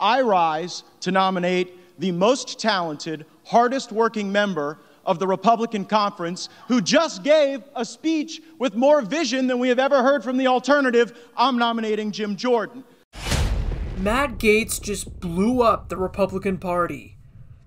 I rise to nominate the most talented, hardest-working member of the Republican conference who just gave a speech with more vision than we have ever heard from the alternative. I'm nominating Jim Jordan. Matt Gaetz just blew up the Republican Party.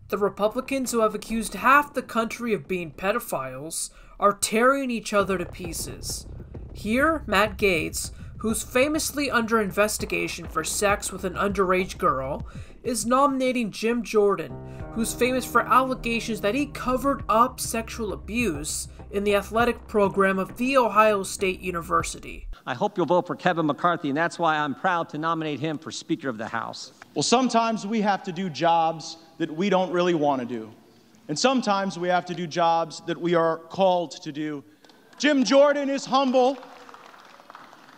The Republicans who have accused half the country of being pedophiles are tearing each other to pieces. Here, Matt Gaetz, who's famously under investigation for sex with an underage girl, is nominating Jim Jordan, who's famous for allegations that he covered up sexual abuse in the athletic program of The Ohio State University. I hope you'll vote for Kevin McCarthy, and that's why I'm proud to nominate him for Speaker of the House. Well, sometimes we have to do jobs that we don't really want to do. And sometimes we have to do jobs that we are called to do. Jim Jordan is humble,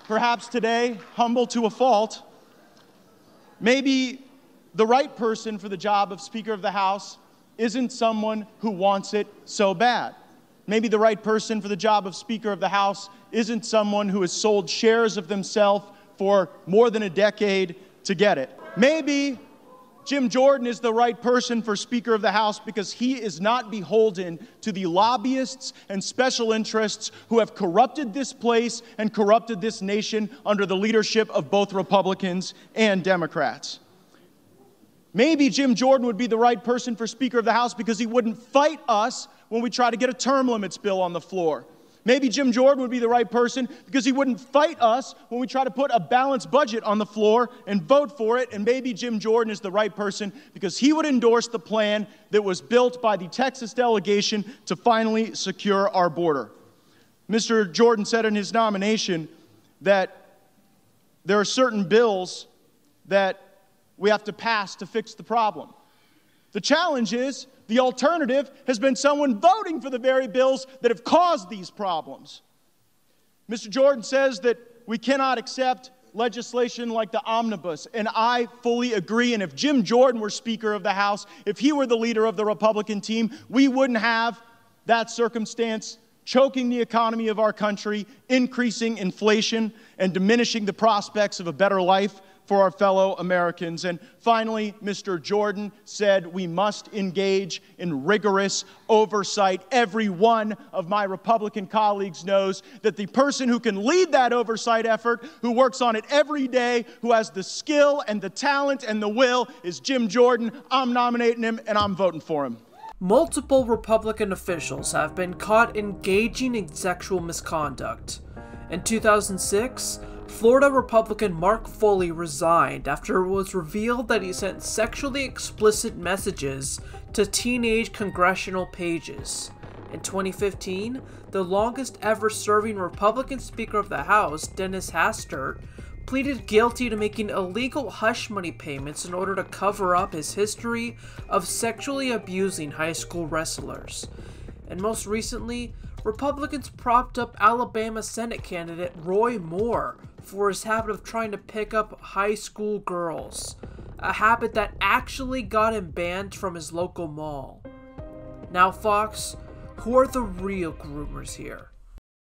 perhaps today, humble to a fault. Maybe the right person for the job of Speaker of the House isn't someone who wants it so bad. Maybe the right person for the job of Speaker of the House isn't someone who has sold shares of themselves for more than a decade to get it. Maybe Jim Jordan is the right person for Speaker of the House because he is not beholden to the lobbyists and special interests who have corrupted this place and corrupted this nation under the leadership of both Republicans and Democrats. Maybe Jim Jordan would be the right person for Speaker of the House because he wouldn't fight us when we try to get a term limits bill on the floor. Maybe Jim Jordan would be the right person because he wouldn't fight us when we try to put a balanced budget on the floor and vote for it. And maybe Jim Jordan is the right person because he would endorse the plan that was built by the Texas delegation to finally secure our border. Mr. Jordan said in his nomination that there are certain bills that we have to pass to fix the problem. The challenge is the alternative has been someone voting for the very bills that have caused these problems. Mr. Jordan says that we cannot accept legislation like the omnibus, and I fully agree. And if Jim Jordan were Speaker of the House, if he were the leader of the Republican team, we wouldn't have that circumstance choking the economy of our country, increasing inflation, and diminishing the prospects of a better life for our fellow Americans. And finally, Mr. Jordan said we must engage in rigorous oversight. Every one of my Republican colleagues knows that the person who can lead that oversight effort, who works on it every day, who has the skill and the talent and the will, is Jim Jordan. I'm nominating him, and I'm voting for him. Multiple Republican officials have been caught engaging in sexual misconduct. In 2006, Florida Republican Mark Foley resigned after it was revealed that he sent sexually explicit messages to teenage congressional pages. In 2015, the longest ever serving Republican Speaker of the House, Dennis Hastert, pleaded guilty to making illegal hush money payments in order to cover up his history of sexually abusing high school wrestlers. And most recently, Republicans propped up Alabama Senate candidate Roy Moore for his habit of trying to pick up high school girls, a habit that actually got him banned from his local mall. Now, Fox, who are the real groomers here?